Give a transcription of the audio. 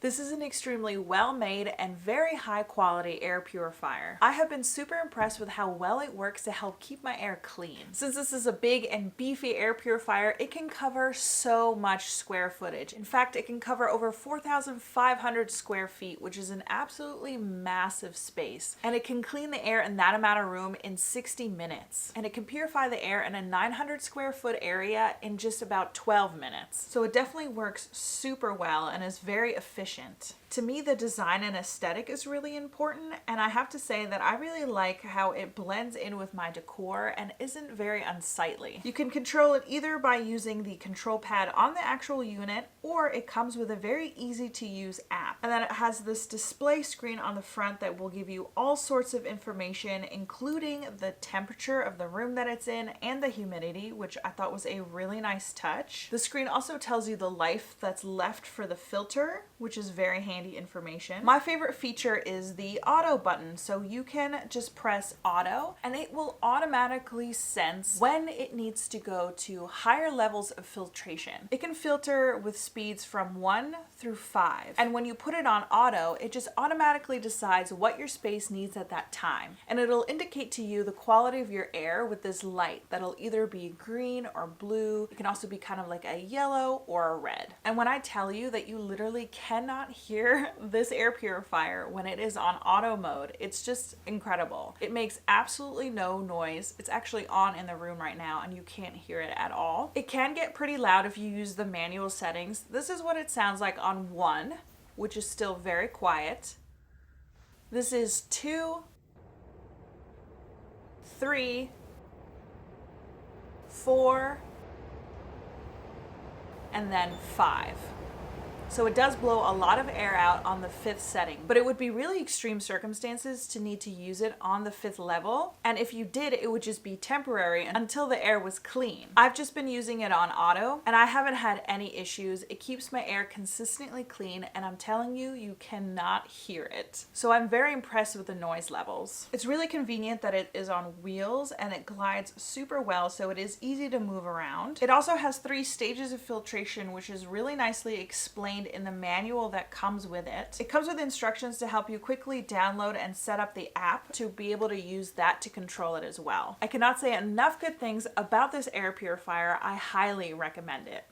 This is an extremely well-made and very high-quality air purifier. I have been super impressed with how well it works to help keep my air clean. Since this is a big and beefy air purifier, it can cover so much square footage. In fact, it can cover over 4,500 square feet, which is an absolutely massive space. And it can clean the air in that amount of room in 60 minutes. And it can purify the air in a 900 square foot area in just about 12 minutes. So it definitely works super well and is very efficient. To me, the design and aesthetic is really important, and I have to say that I really like how it blends in with my decor and isn't very unsightly. You can control it either by using the control pad on the actual unit, or it comes with a very easy to use app. And then it has this display screen on the front that will give you all sorts of information, including the temperature of the room that it's in and the humidity, which I thought was a really nice touch. The screen also tells you the life that's left for the filter, which is very handy information. My favorite feature is the auto button. So you can just press auto and it will automatically sense when it needs to go to higher levels of filtration. It can filter with speeds from 1 through 5. And when you put it on auto, it just automatically decides what your space needs at that time. And it'll indicate to you the quality of your air with this light that'll either be green or blue. It can also be kind of like a yellow or a red. And when I tell you that you literally cannot hear this air purifier when it is on auto mode, it's just incredible. It makes absolutely no noise. It's actually on in the room right now and you can't hear it at all. It can get pretty loud if you use the manual settings. This is what it sounds like on 1, which is still very quiet. This is 2, 3, 4, and then 5. So it does blow a lot of air out on the 5th setting, but it would be really extreme circumstances to need to use it on the 5th level. And if you did, it would just be temporary until the air was clean. I've just been using it on auto and I haven't had any issues. It keeps my air consistently clean and I'm telling you, you cannot hear it. So I'm very impressed with the noise levels. It's really convenient that it is on wheels and it glides super well, so it is easy to move around. It also has 3 stages of filtration, which is really nicely explained in the manual that comes with it. It comes with instructions to help you quickly download and set up the app to be able to use that to control it as well. I cannot say enough good things about this air purifier. I highly recommend it.